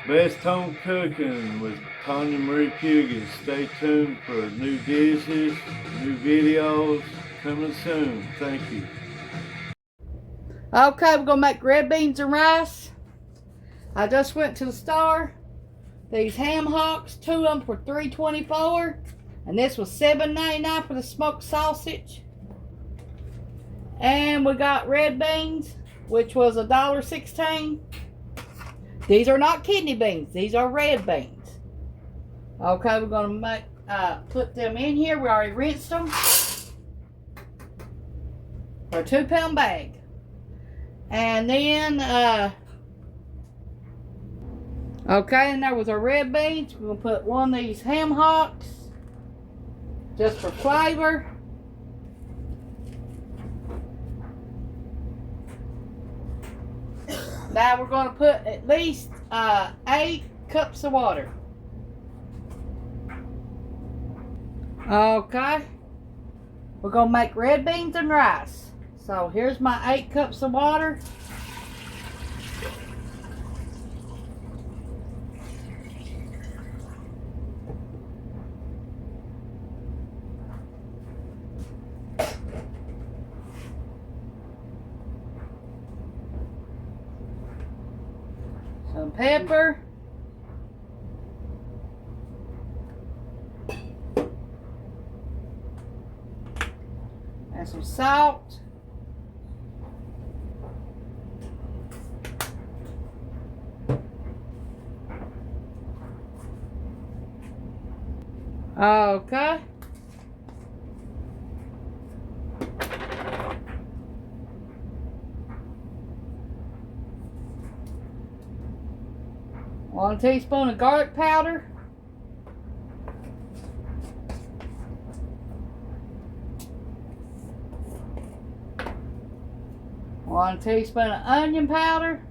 Best Home Cooking with Tawynia M Fugate. Stay tuned for new dishes, new videos coming soon. Thank you. Okay, we're gonna make red beans and rice. I just went to the store. These ham hocks, 2 of them for $3.24, and this was $7.99 for the smoked sausage. And we got red beans, which was $1.16. These are not kidney beans, these are red beans. Okay, we're gonna put them in here. We already rinsed them for a 2-pound bag. And then okay, and there was our red beans. We're gonna put one of these ham hocks just for flavor. Now we're going to put at least 8 cups of water. Okay. We're going to make red beans and rice. So here's my 8 cups of water. Some pepper. And some salt. Okay. One teaspoon of garlic powder. One teaspoon of onion powder.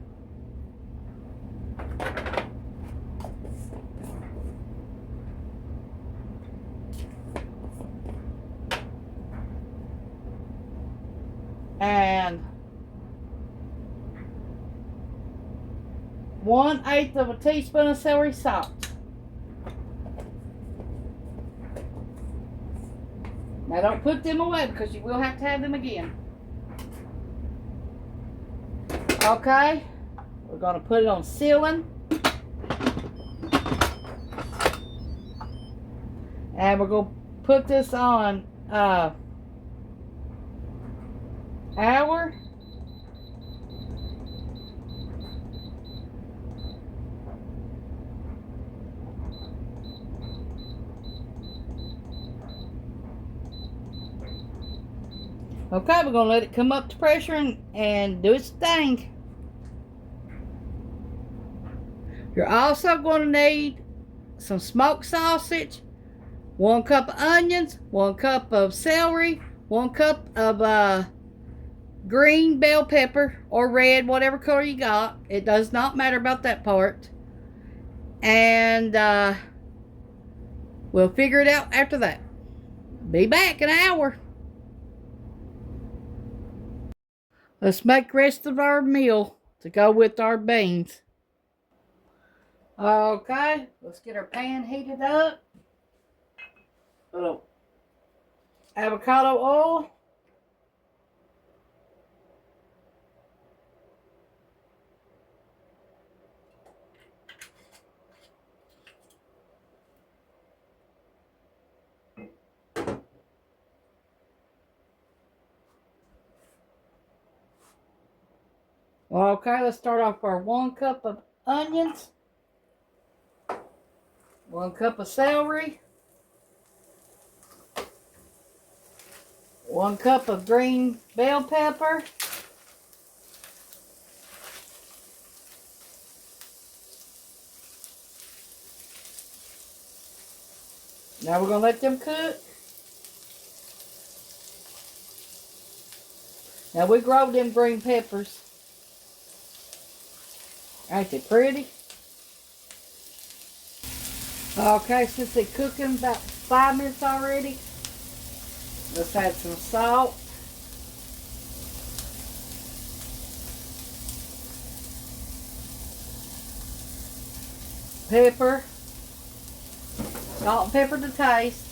And 1/8 of a teaspoon of celery salt. Now don't put them away because you will have to have them again. Okay, we're going to put it on sealing. And we're going to put this on hour. Okay, we're going to let it come up to pressure and do its thing. You're also going to need some smoked sausage, 1 cup of onions, 1 cup of celery, 1 cup of green bell pepper or red, whatever color you got. It does not matter about that part. And we'll figure it out after that. Be back in an hour. Let's make the rest of our meal to go with our beans. Okay, let's get our pan heated up. A little avocado oil. Okay, let's start off our 1 cup of onions, 1 cup of celery, 1 cup of green bell pepper, now we're going to let them cook. Now we grow them green peppers. Ain't they pretty? Okay, since they're cooking about 5 minutes already, let's add some salt. pepper, salt and pepper to taste.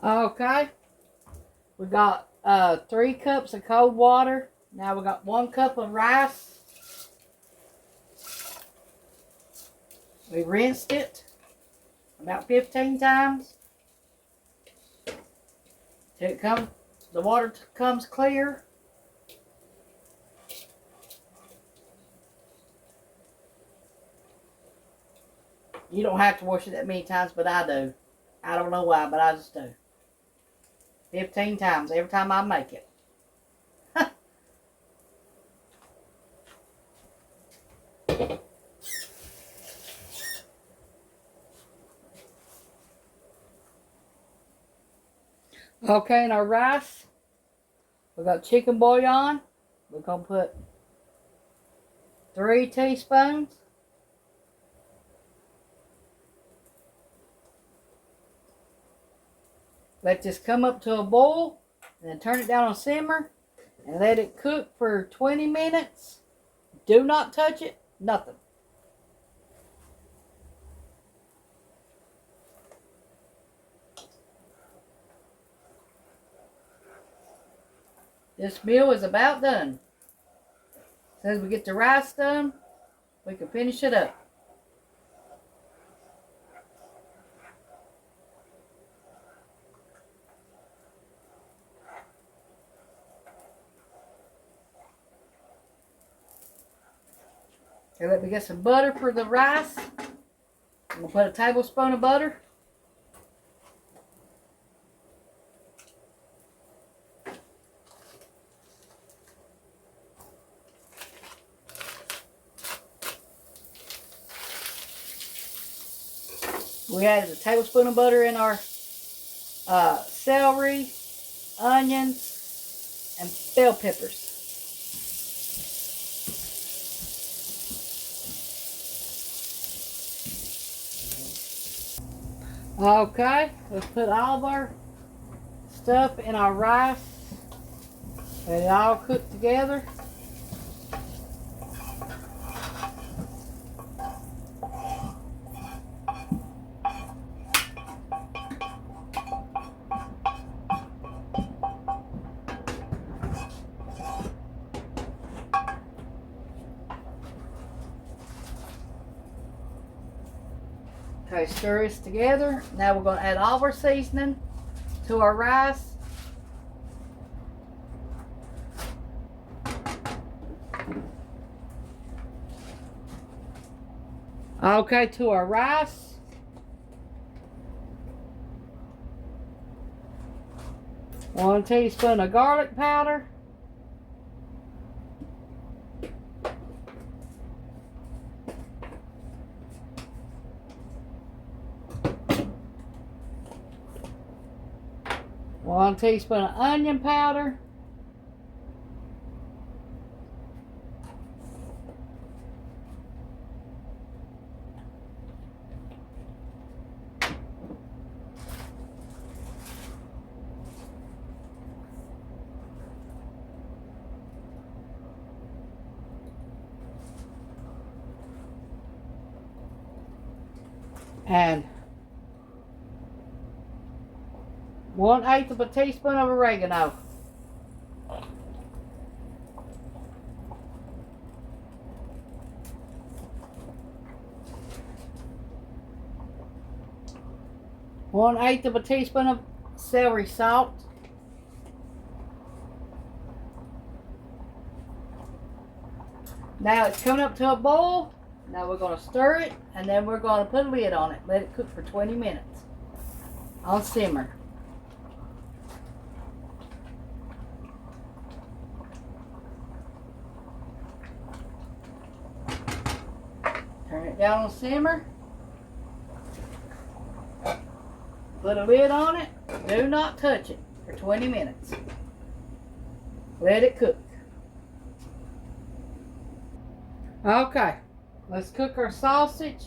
Okay, we got 3 cups of cold water. Now we got 1 cup of rice. We rinsed it about 15 times till the water comes clear. You don't have to wash it that many times, but I do. I don't know why, but I just do. 15 times every time I make it. Okay, and our rice, we got chicken bouillon. We're going to put 3 teaspoons. Let this come up to a boil, and then turn it down on simmer, and let it cook for 20 minutes. Do not touch it, nothing. This meal is about done. As soon as we get the rice done, we can finish it up. Okay, let me get some butter for the rice. I'm going to put a tablespoon of butter. We added a tablespoon of butter in our celery, onions, and bell peppers. Okay, let's put all of our stuff in our rice. Let it all cook together. Okay, stir this together. Now we're going to add all of our seasoning to our rice. Okay, to our rice. One teaspoon of garlic powder. One teaspoon of onion powder. And 1/8 of a teaspoon of oregano. One-eighth of a teaspoon of celery salt. Now it's coming up to a boil. Now we're going to stir it, and then we're going to put a lid on it. Let it cook for 20 minutes. on simmer. Turn it down on simmer. Put a lid on it. Do not touch it for 20 minutes. Let it cook. Okay, let's cook our sausage.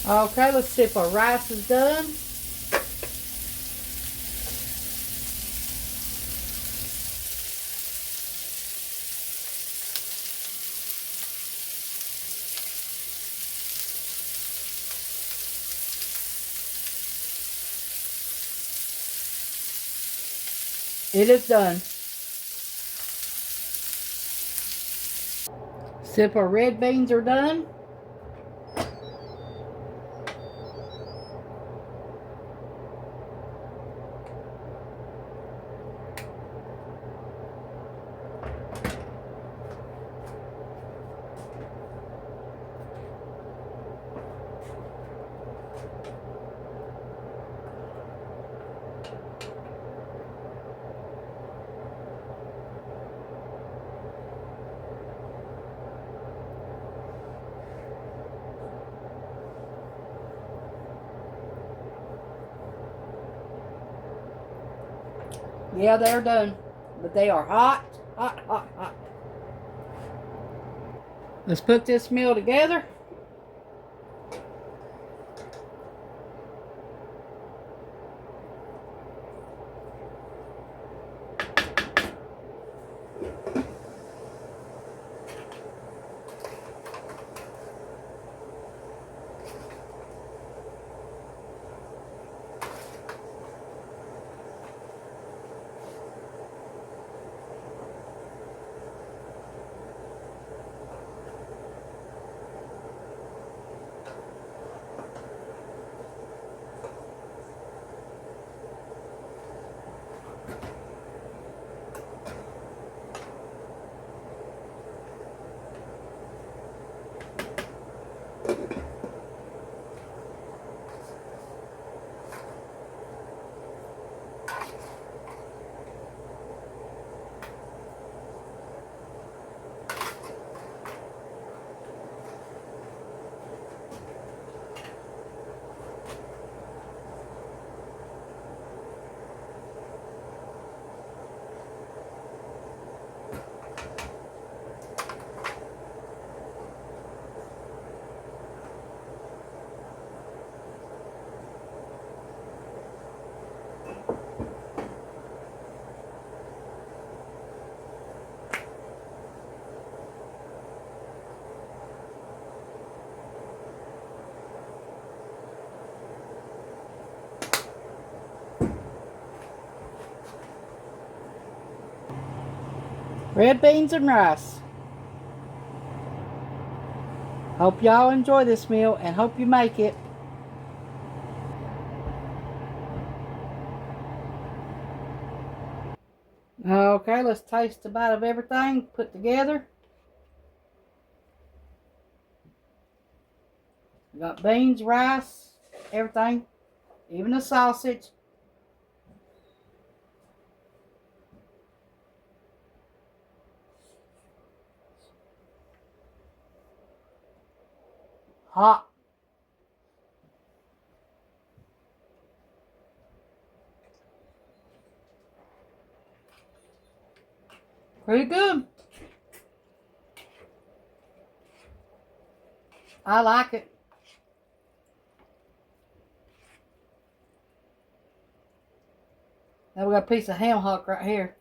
Okay, let's see if our rice is done. It is done. See if our red beans are done. Yeah, they're done. But they are hot, hot, hot, hot. Let's put this meal together. Red beans and rice. Hope y'all enjoy this meal and hope you make it. Okay, let's taste a bite of everything put together. We got beans, rice, everything, even the sausage. Hot. Pretty good. I like it. Now we got a piece of ham hock right here.